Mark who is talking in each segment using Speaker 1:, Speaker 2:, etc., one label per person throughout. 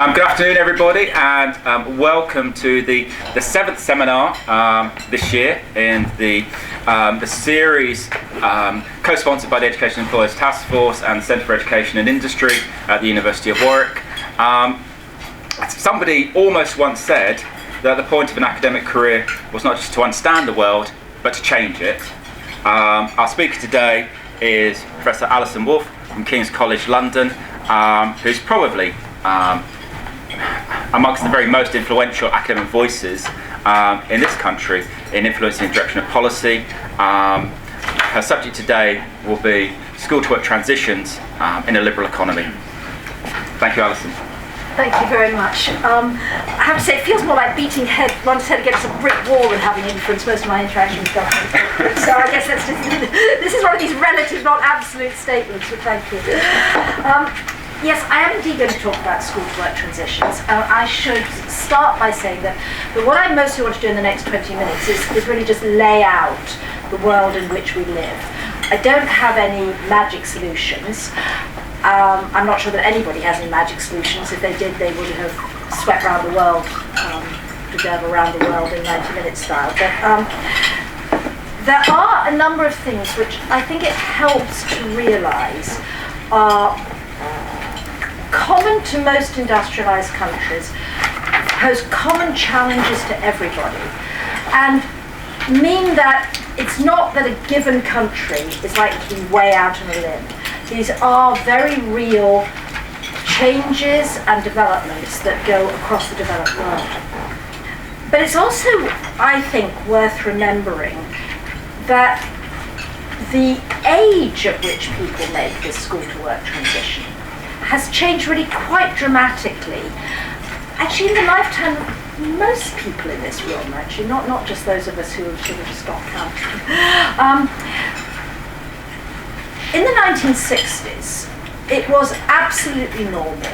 Speaker 1: Good afternoon, everybody, and welcome to the seventh seminar this year in the series co-sponsored by the Education Employers Task Force and the Centre for Education and Industry at the University of Warwick. Somebody almost once said that the point of an academic career was not just to understand the world, but to change it. Our speaker today is Professor Alison from King's College London, who's probably amongst the very most influential academic voices in this country in influencing the direction of policy. Her subject today will be school-to-work transitions in a liberal economy. Thank you, Alison.
Speaker 2: Thank you very much. I have to say, it feels more like beating one's head against a brick wall than having influenced most of my interaction with government. So I guess this is one of these relative, not absolute statements, so thank you. Yes, I am indeed going to talk about school-to-work transitions. I should start by saying that what I mostly want to do in the next 20 minutes is really just lay out the world in which we live. I don't have any magic solutions. I'm not sure that anybody has any magic solutions. If they did, they would have swept around the world, to drive around the world in 90-minute style. But there are a number of things which I think it helps to realise are common to most industrialised countries, pose common challenges to everybody, and mean that it's not that a given country is likely to be way out on a limb. These are very real changes and developments that go across the developed world. But it's also, I think, worth remembering that the age at which people make this school-to-work transition has changed really quite dramatically. Actually, in the lifetime of most people in this room, actually, not just those of us who have sort of stopped counting. In the 1960s, it was absolutely normal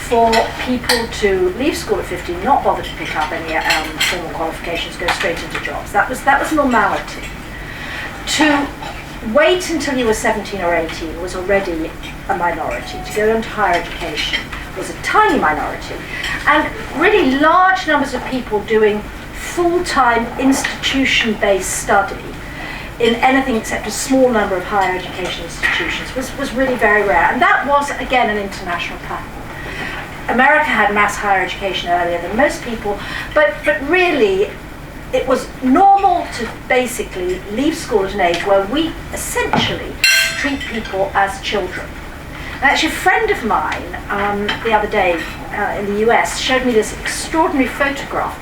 Speaker 2: for people to leave school at 15, not bother to pick up any formal qualifications, go straight into jobs. That was normality. To wait until you were 17 or 18 was already a minority. To go into higher education was a tiny minority. And really large numbers of people doing full-time institution-based study in anything except a small number of higher education institutions was really very rare. And that was, again, an international pattern. America had mass higher education earlier than most people, but really it was normal to basically leave school at an age where we essentially treat people as children. And actually, a friend of mine the other day in the US showed me this extraordinary photograph.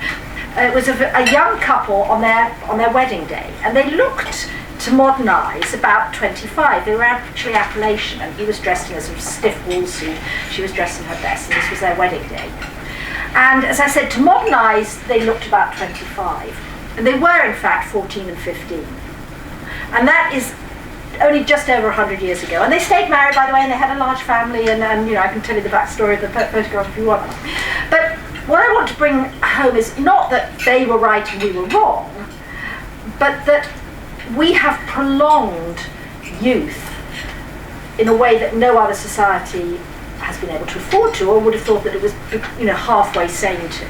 Speaker 2: It was of a young couple on their wedding day, and they looked to modernise about 25. They were actually Appalachian, and he was dressed in a sort of stiff wool suit. She was dressed in her best, and this was their wedding day. And as I said, to modernise, they looked about 25. And they were, in fact, 14 and 15. And that is only just over 100 years ago. And they stayed married, by the way, and they had a large family, and I can tell you the backstory of the photograph if you want. But what I want to bring home is not that they were right and we were wrong, but that we have prolonged youth in a way that no other society has been able to afford to, or would have thought that it was halfway sane to.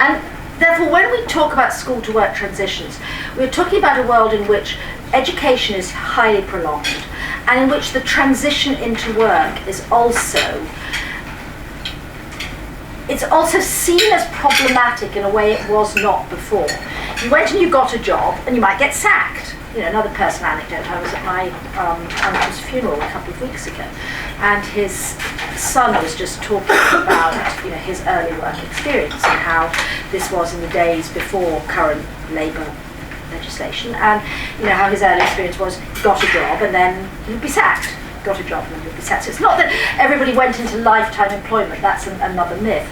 Speaker 2: And therefore, when we talk about school-to-work transitions, we're talking about a world in which education is highly prolonged, and in which the transition into work is also seen as problematic in a way it was not before. You went and you got a job, and you might get sacked. Another personal anecdote, I was at my uncle's funeral a couple of weeks ago, and his son was just talking about his early work experience and how this was in the days before current labour legislation, and how his early experience was he got a job and then he'd be sacked. Got a job and then he'd be sacked. So it's not that everybody went into lifetime employment, that's another myth.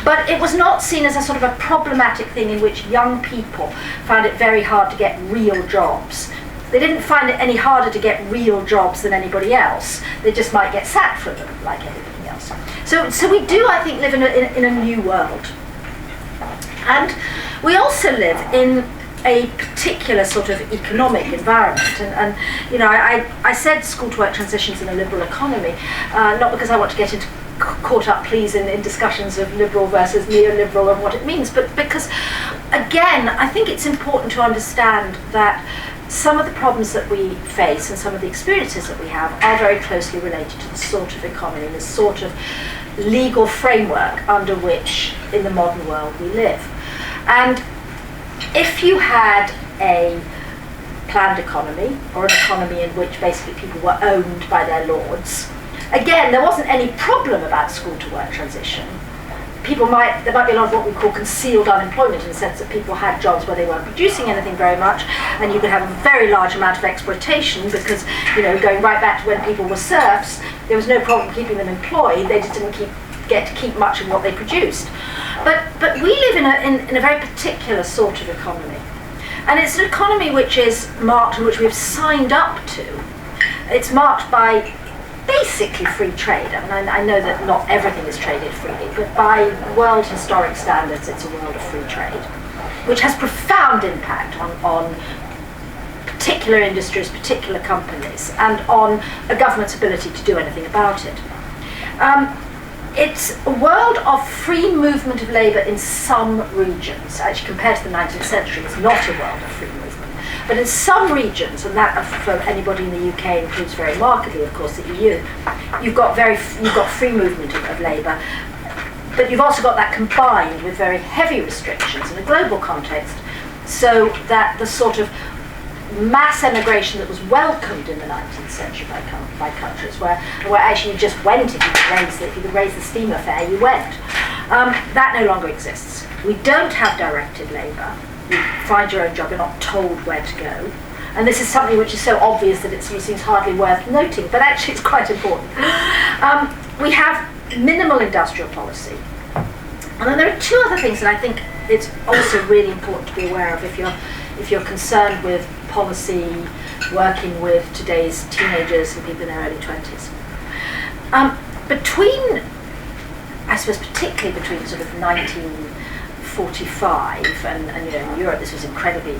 Speaker 2: But it was not seen as a sort of a problematic thing in which young people found it very hard to get real jobs. They didn't find it any harder to get real jobs than anybody else. They just might get sacked from them like everybody else. So we do, I think, live in a new world. And we also live in a particular sort of economic environment. And I said school-to-work transitions in a liberal economy, not because I want to get into caught up, please, in discussions of liberal versus neoliberal and what it means, but because, again, I think it's important to understand that some of the problems that we face and some of the experiences that we have are very closely related to the sort of economy, the sort of legal framework under which, in the modern world, we live. And if you had a planned economy, or an economy in which basically people were owned by their lords, again, there wasn't any problem about school to work transition. There might be a lot of what we call concealed unemployment, in the sense that people had jobs where they weren't producing anything very much, and you could have a very large amount of exploitation because, going right back to when people were serfs, there was no problem keeping them employed. They just didn't get to keep much of what they produced. But we live in a very particular sort of economy. And it's an economy which is marked, and which we've signed up to. It's marked by basically free trade. I mean, I know that not everything is traded freely, but by world historic standards, it's a world of free trade, which has profound impact on particular industries, particular companies, and on a government's ability to do anything about it. It's a world of free movement of labour in some regions. Actually, compared to the 19th century, it's not a world of free movement. But in some regions, and that for anybody in the UK includes very markedly, of course, the EU, you've got free movement of labour, but you've also got that combined with very heavy restrictions in a global context, so that the sort of mass emigration that was welcomed in the 19th century by countries, where actually you just went if you could raise the steamer fare, you went. That no longer exists. We don't have directed labour. You find your own job, you're not told where to go. And this is something which is so obvious that it sort of seems hardly worth noting, but actually it's quite important. We have minimal industrial policy. And then there are two other things that I think it's also really important to be aware of if you're concerned with policy, working with today's teenagers and people in their early 20s. I suppose particularly between sort of 1945 and in Europe this was incredibly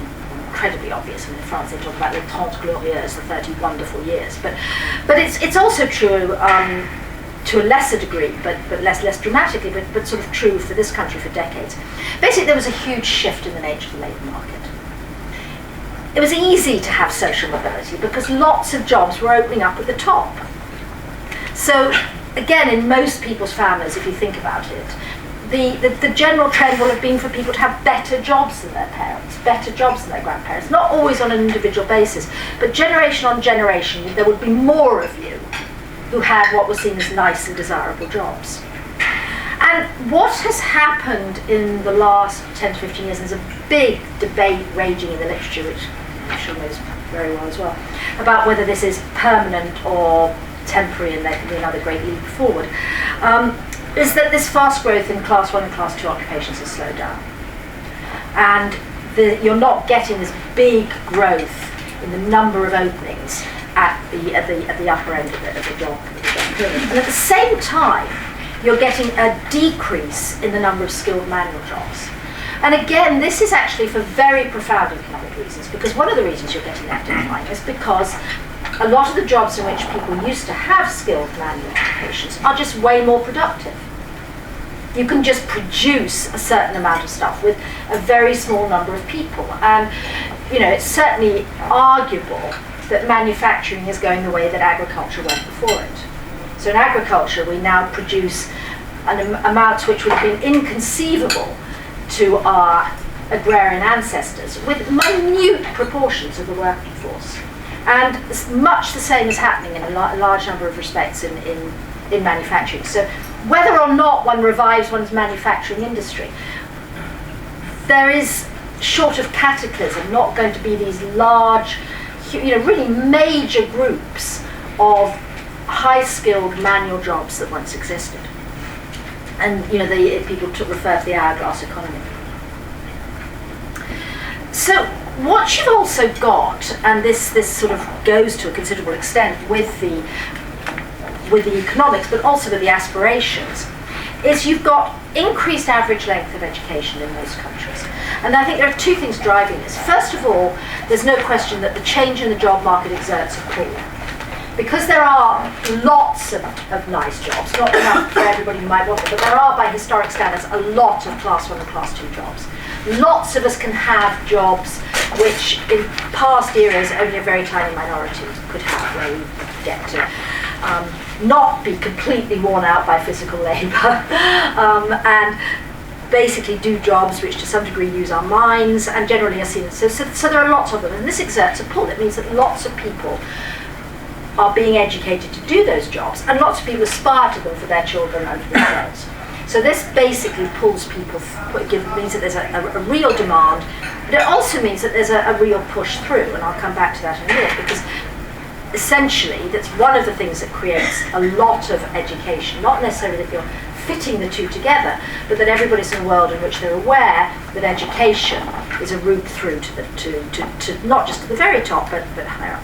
Speaker 2: obvious. I mean, in France they talk about les 30 glorieuses, the 30 wonderful years, but it's also true to a lesser degree, but less dramatically, but sort of true for this country for decades. Basically, there was a huge shift in the nature of the labour market. It was easy to have social mobility because lots of jobs were opening up at the top. So, again, in most people's families, if you think about it, the general trend will have been for people to have better jobs than their parents, better jobs than their grandparents, not always on an individual basis, but generation on generation, there would be more of you who had what was seen as nice and desirable jobs. And what has happened in the last 10 to 15 years, there's a big debate raging in the literature, which I'm sure knows very well as well, about whether this is permanent or temporary and there can be another great leap forward, is that this fast growth in class 1 and class 2 occupations has slowed down. And you're not getting this big growth in the number of openings at the upper end of the job pyramid. And at the same time, you're getting a decrease in the number of skilled manual jobs. And again, this is actually for very profound economic reasons, because one of the reasons you're getting that decline is because a lot of the jobs in which people used to have skilled manual occupations are just way more productive. You can just produce a certain amount of stuff with a very small number of people. And, it's certainly arguable that manufacturing is going the way that agriculture went before it. So in agriculture, we now produce amounts which would have been inconceivable to our agrarian ancestors, with minute proportions of the working force. And much the same is happening in a large number of respects in manufacturing. So whether or not one revives one's manufacturing industry, there is, short of cataclysm, not going to be these large, really major groups of high-skilled manual jobs that once existed. And people refer to the hourglass economy. So what you've also got, and this sort of goes to a considerable extent with the economics, but also with the aspirations, is you've got increased average length of education in most countries. And I think there are two things driving this. First of all, there's no question that the change in the job market exerts a pull. because there are lots of nice jobs, not enough for everybody who might want them, but there are, by historic standards, a lot of class 1 and class 2 jobs. Lots of us can have jobs which in past eras only a very tiny minority could have, where we get to not be completely worn out by physical labour and basically do jobs which to some degree use our minds and generally are seen. So there are lots of them, and this exerts a pull. It means that lots of people are being educated to do those jobs, and lots of people aspire to them for their children and for themselves. So this basically pulls people, means that there's a real demand, but it also means that there's a real push through, and I'll come back to that in a minute, because essentially that's one of the things that creates a lot of education, not necessarily that you're fitting the two together, but that everybody's in a world in which they're aware that education is a route through to not just to the very top, but higher up.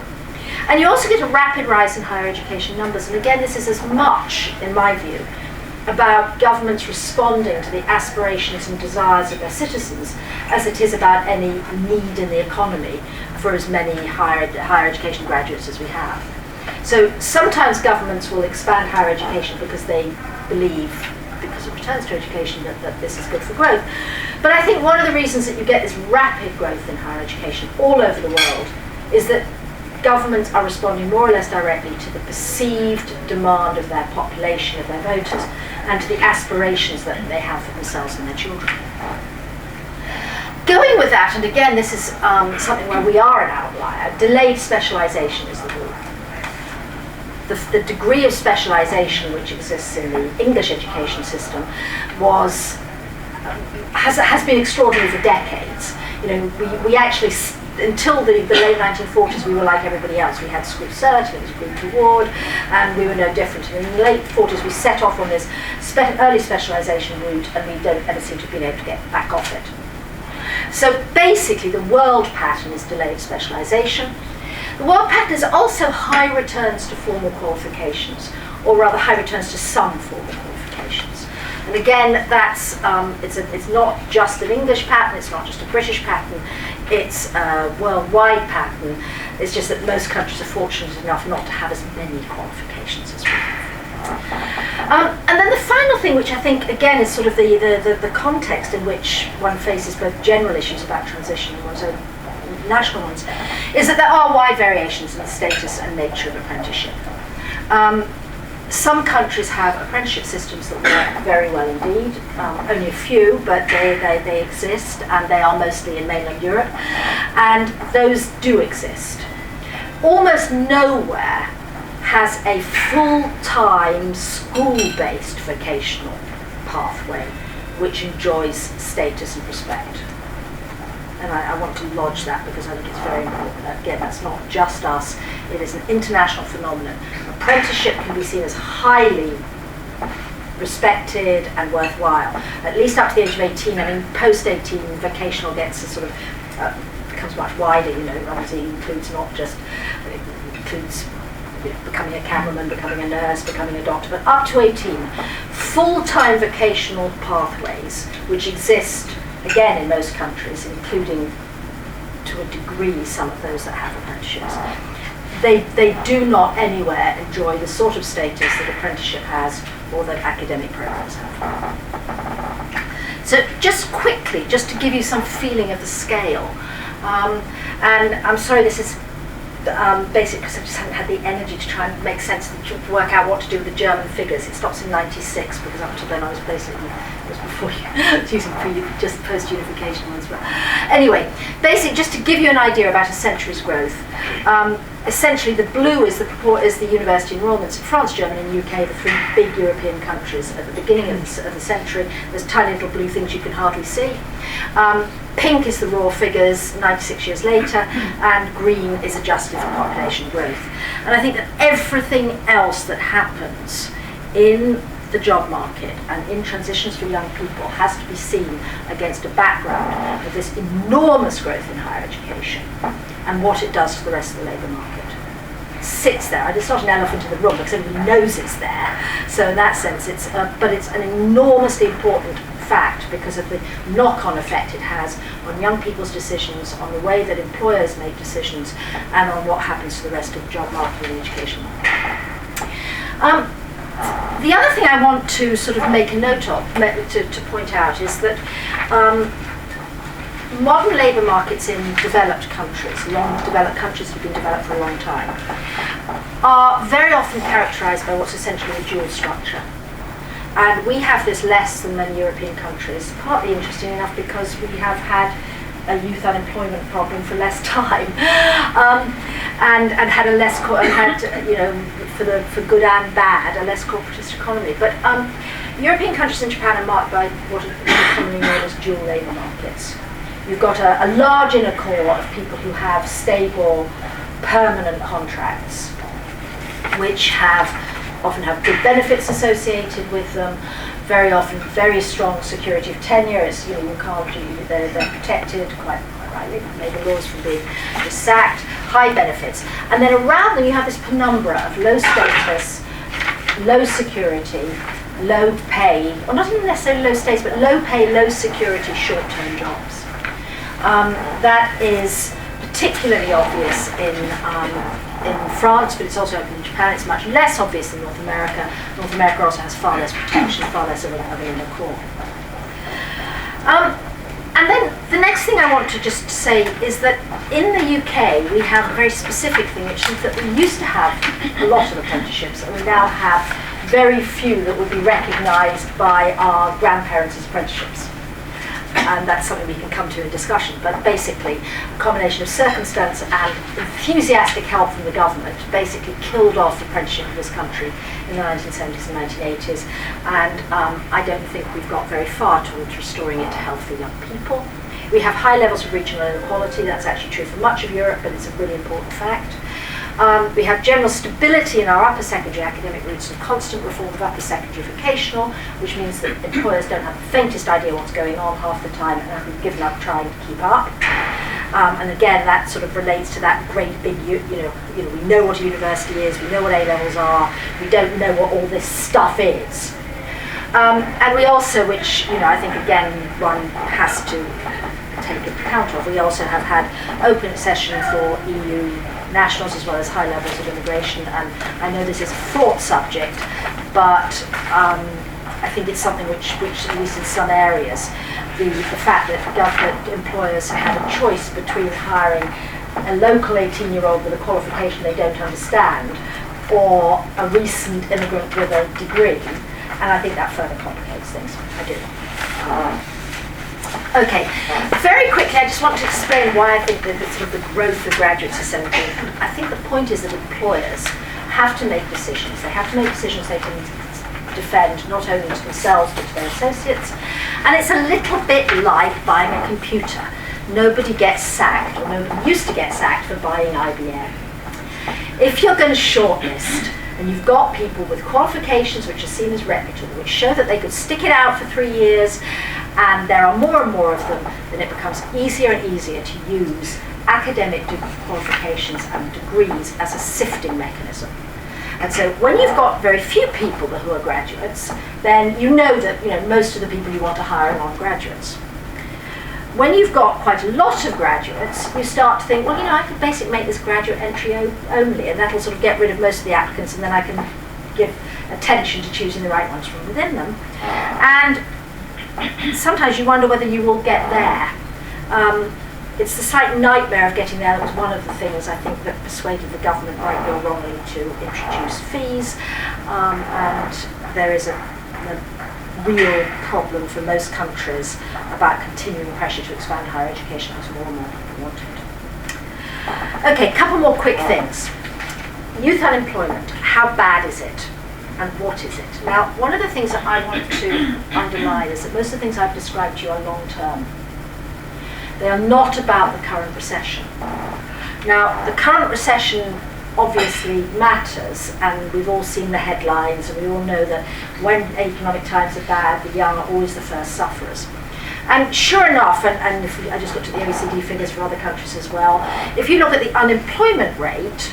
Speaker 2: And you also get a rapid rise in higher education numbers, and again this is as much, in my view, about governments responding to the aspirations and desires of their citizens as it is about any need in the economy for as many higher education graduates as we have. So sometimes governments will expand higher education because they believe, because it returns to education, that this is good for growth. But I think one of the reasons that you get this rapid growth in higher education all over the world is that governments are responding more or less directly to the perceived demand of their population, of their voters, and to the aspirations that they have for themselves and their children. Going with that, and again this is something where we are an outlier, delayed specialisation is the rule. The degree of specialisation which exists in the English education system has been extraordinary for decades. You know, we actually, until the late 1940s, we were like everybody else. We had school cert, it was group reward, and we were no different. And in the late 40s, we set off on this early specialisation route, and we don't ever seem to have been able to get back off it. So basically, the world pattern is delayed specialisation. The world pattern is also high returns to formal qualifications, or rather high returns to some formal qualifications. And again, that's it's not just an English pattern, it's not just a British pattern, it's a worldwide pattern. It's just that most countries are fortunate enough not to have as many qualifications as we have. And then the final thing, which I think again is sort of the context in which one faces both general issues about transition and one's own national ones, is that there are wide variations in the status and nature of apprenticeship. Some countries have apprenticeship systems that work very well indeed, only a few, but they exist, and they are mostly in mainland Europe, and those do exist. Almost nowhere has a full-time school-based vocational pathway which enjoys status and respect. And I want to lodge that because I think it's very important. Again, that's not just us, it is an international phenomenon. Apprenticeship can be seen as highly respected and worthwhile, at least up to the age of 18. I mean, post-18, vocational gets a sort of, becomes much wider, you know, obviously it includes not just, it includes becoming a cameraman, becoming a nurse, becoming a doctor, but up to 18, full-time vocational pathways which exist again in most countries, including to a degree some of those that have apprenticeships, they do not anywhere enjoy the sort of status that apprenticeship has or that academic programs have. So just quickly, just to give you some feeling of the scale, and I'm sorry this is basic because I just haven't had the energy to try and make sense and to work out what to do with the German figures. It stops in 96 because up until then I was basically, it was before using just post-unification ones. But anyway, basically just to give you an idea about a century's growth, essentially the blue is the university enrolments in France, Germany and UK, the three big European countries. At the beginning of the century, there's tiny little blue things you can hardly see. Pink is the raw figures 96 years later, and green is adjusted for population growth. And I think that everything else that happens in the job market and in transitions for young people has to be seen against a background of this enormous growth in higher education and what it does to the rest of the labour market. sits there, and it's not an elephant in the room because everybody knows it's there. So in that sense, but it's an enormously important fact because of the knock-on effect it has on young people's decisions, on the way that employers make decisions, and on what happens to the rest of the job market and the education market. The other thing I want to sort of make a note of, to point out, is that modern labour markets in developed countries, long-developed countries that have been developed for a long time, are very often characterised by what's essentially a dual structure. And we have this less than many European countries, partly interesting enough because we have had a youth unemployment problem for less time, and had a less, for good and bad, a less corporatist economy. But European countries and Japan are marked by what is commonly known as dual labour markets. You've got a large inner core of people who have stable, permanent contracts, which often have good benefits associated with them, very often very strong security of tenure. It's, they're protected quite rightly, labour laws from being just sacked, high benefits. And then around them you have this penumbra of low status, low security, low pay, or not even necessarily low status, but low pay, low security, short-term jobs. That is particularly obvious in France, but it's also open in Japan. It's much less obvious in North America. North America also has far less protection, far less of an inner core. And then the next thing I want to just say is that in the UK we have a very specific thing, which is that we used to have a lot of apprenticeships, and we now have very few that would be recognised by our grandparents as apprenticeships. And that's something we can come to in discussion, but basically a combination of circumstance and enthusiastic help from the government basically killed off apprenticeship in this country in the 1970s and 1980s, and I don't think we've got very far towards restoring it to healthy young people. We have high levels of regional inequality. That's actually true for much of Europe, but it's a really important fact. We have general stability in our upper secondary academic routes and constant reform of upper secondary vocational, which means that employers don't have the faintest idea what's going on half the time and have given up trying to keep up. And again, that sort of relates to that great big, we know what a university is, we know what A-levels are, we don't know what all this stuff is. And we also, which I think again one has to take account of, we also have had open accession for EU nationals as well as high levels of immigration, and I know this is a fraught subject, but I think it's something which at least in some areas, the fact that employers have a choice between hiring a local 18-year-old with a qualification they don't understand or a recent immigrant with a degree, and I think that further complicates things. I do. Okay, very quickly I just want to explain why I think that the growth of graduates is so important. I think the point is that employers have to make decisions. They have to make decisions they can defend not only to themselves but to their associates. And it's a little bit like buying a computer. Nobody gets sacked, or nobody used to get sacked for buying IBM. If you're going to shortlist, and you've got people with qualifications which are seen as reputable, which show that they could stick it out for 3 years, and there are more and more of them, then it becomes easier and easier to use academic qualifications and degrees as a sifting mechanism. And so when you've got very few people who are graduates, then you know that most of the people you want to hire are non-graduates. When you've got quite a lot of graduates, you start to think, well, I could basically make this graduate entry only, and that'll sort of get rid of most of the applicants, and then I can give attention to choosing the right ones from within them. And sometimes you wonder whether you will get there. It's the slight nightmare of getting there. That was one of the things I think that persuaded the government, rightly or wrongly, to introduce fees, and there is a real problem for most countries about continuing pressure to expand higher education as more and more people want it. Okay, a couple more quick things. Youth unemployment, how bad is it? And what is it? Now, one of the things that I want to underline is that most of the things I've described to you are long-term. They are not about the current recession. Now, the current recession obviously matters, and we've all seen the headlines, and we all know that when economic times are bad, the young are always the first sufferers. And sure enough, and if I just looked at the OECD figures for other countries as well, if you look at the unemployment rate,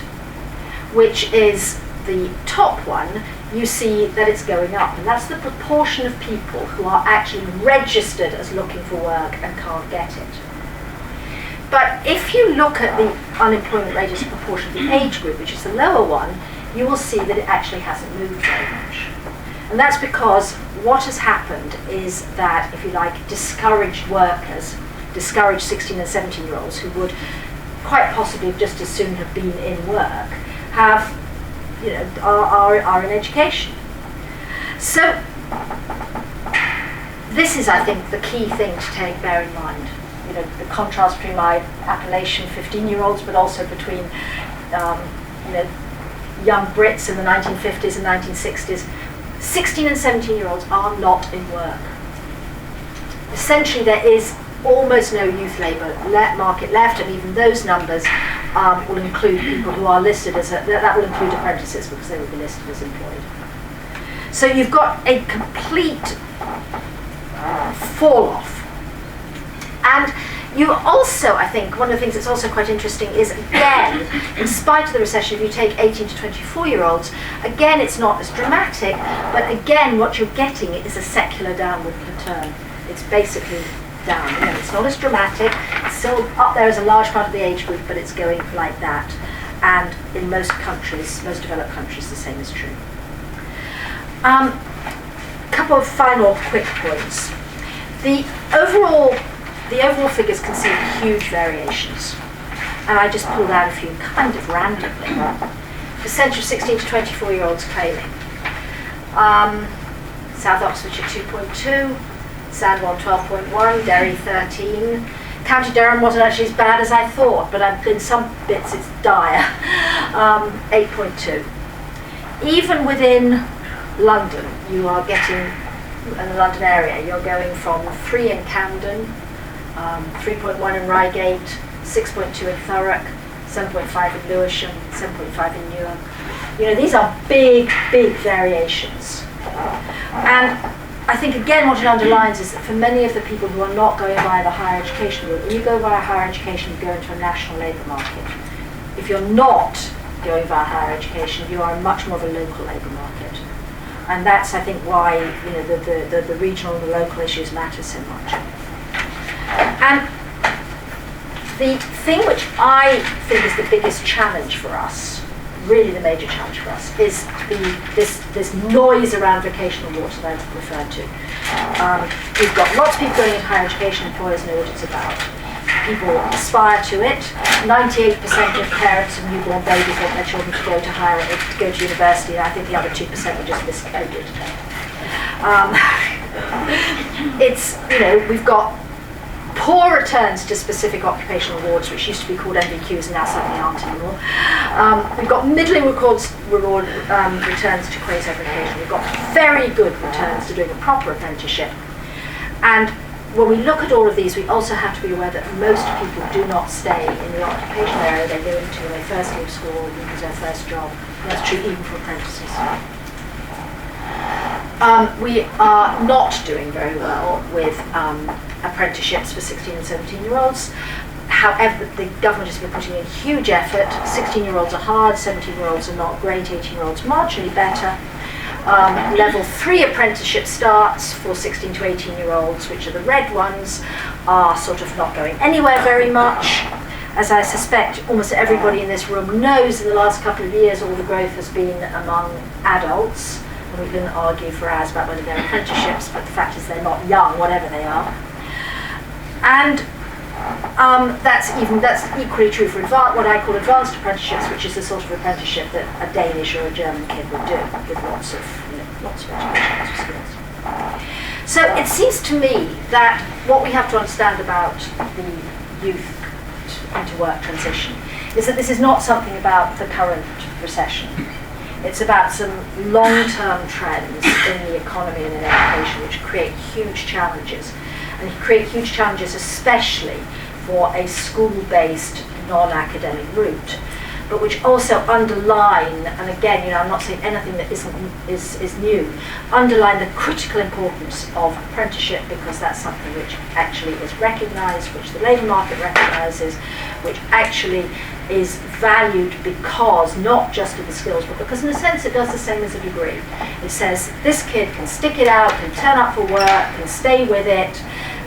Speaker 2: which is the top one, you see that it's going up, and that's the proportion of people who are actually registered as looking for work and can't get it. But if you look at the unemployment rate as a proportion of the age group, which is the lower one, you will see that it actually hasn't moved very much. And that's because what has happened is that, if you like, discouraged workers, discouraged 16 and 17-year-olds who would quite possibly just as soon have been in work, have, are in education. So this is, I think, the key thing to bear in mind. The contrast between my Appalachian 15-year-olds, but also between, young Brits in the 1950s and 1960s. 16 and 17-year-olds are not in work. Essentially, there is almost no youth labour market left, and even those numbers will include people who are listed as that will include apprentices, because they will be listed as employed. So you've got a complete fall off. And you also, I think, one of the things that's also quite interesting is, again, in spite of the recession, if you take 18 to 24-year-olds, again, it's not as dramatic, but again, what you're getting is a secular downward turn. It's basically down. It's not as dramatic. It's still up there as a large part of the age group, but it's going like that. And in most countries, most developed countries, the same is true. Couple of final quick points. The overall figures can see huge variations, and I just pulled out a few kind of randomly. Percentage of 16 to 24-year-olds claiming. South Oxfordshire 2.2, Sandwell 12.1, Derry 13. County Durham wasn't actually as bad as I thought, but in some bits it's dire. 8.2. Even within London, you are getting, in the London area, you're going from 3 in Camden, 3.1 in Reigate, 6.2 in Thurrock, 7.5 in Lewisham, 7.5 in Newark. These are big, big variations. And I think, again, what it underlines is that for many of the people who are not going via the higher education route, when you go via higher education, you go into a national labour market. If you're not going via higher education, you are much more of a local labour market. And that's, I think, why the regional and the local issues matter so much. And the thing which I think is the biggest challenge for us, really the major challenge for us, is this noise around vocational awards that I've referred to. We've got lots of people going into higher education, employers know what it's about. People aspire to it. 98% of parents of newborn babies want their children to go to university, and I think the other 2% were just miscoded. We've got poor returns to specific occupational awards, which used to be called MVQs and now suddenly aren't anymore. We've got middling returns to quasi-vocational. We've got very good returns to doing a proper apprenticeship. And when we look at all of these, we also have to be aware that most people do not stay in the occupational area they go into when they first leave school, because their first job. And that's true even for apprentices. We are not doing very well with apprenticeships for 16 and 17-year-olds. However, the government has been putting in huge effort. 16-year-olds are hard, 17-year-olds are not great, 18-year-olds marginally better. Level 3 apprenticeship starts for 16 to 18-year-olds, which are the red ones, are sort of not going anywhere very much. As I suspect almost everybody in this room knows, in the last couple of years all the growth has been among adults. And we can argue for hours about whether they're apprenticeships, but the fact is they're not young, whatever they are. And that's equally true for what I call advanced apprenticeships, which is the sort of apprenticeship that a Danish or a German kid would do, with lots of education, lots of skills. So it seems to me that what we have to understand about the youth into work transition is that this is not something about the current recession. It's about some long-term trends in the economy and in education which create huge challenges. And create huge challenges especially for a school-based, non-academic route, but which also underline, and again, I'm not saying anything that is new, underline the critical importance of apprenticeship, because that's something which actually is recognised, which the labour market recognises, which actually is valued because, not just of the skills, but because in a sense it does the same as a degree. It says this kid can stick it out, can turn up for work, can stay with it,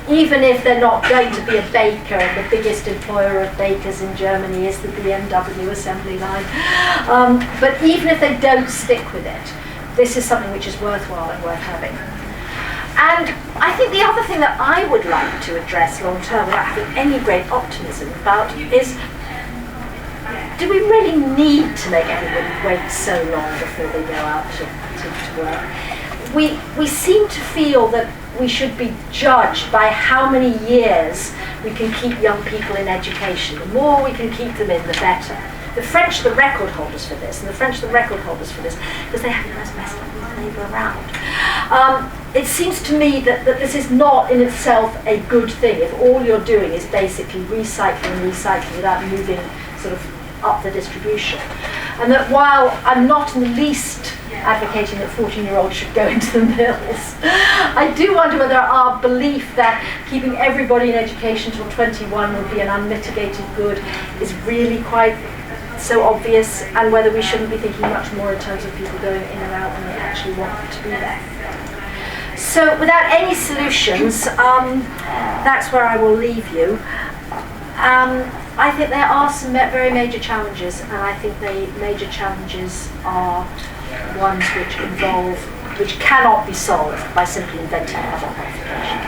Speaker 2: even if they're not going to be a baker, and the biggest employer of bakers in Germany is the BMW assembly line. But even if they don't stick with it, this is something which is worthwhile and worth having. And I think the other thing that I would like to address long term without having any great optimism about is, do we really need to make everybody wait so long before they go out to work? We seem to feel that we should be judged by how many years we can keep young people in education. The more we can keep them in, the better. The French are the record holders for this, because they have the most messed up labour around. It seems to me that this is not in itself a good thing if all you're doing is basically recycling without moving sort of up the distribution. And that while I'm not in the least advocating that 14-year-olds should go into the mills, I do wonder whether our belief that keeping everybody in education till 21 would be an unmitigated good is really quite so obvious, and whether we shouldn't be thinking much more in terms of people going in and out when they actually want to be there. So without any solutions, that's where I will leave you. I think there are some very major challenges, and I think the major challenges are ones which cannot be solved by simply inventing another qualification.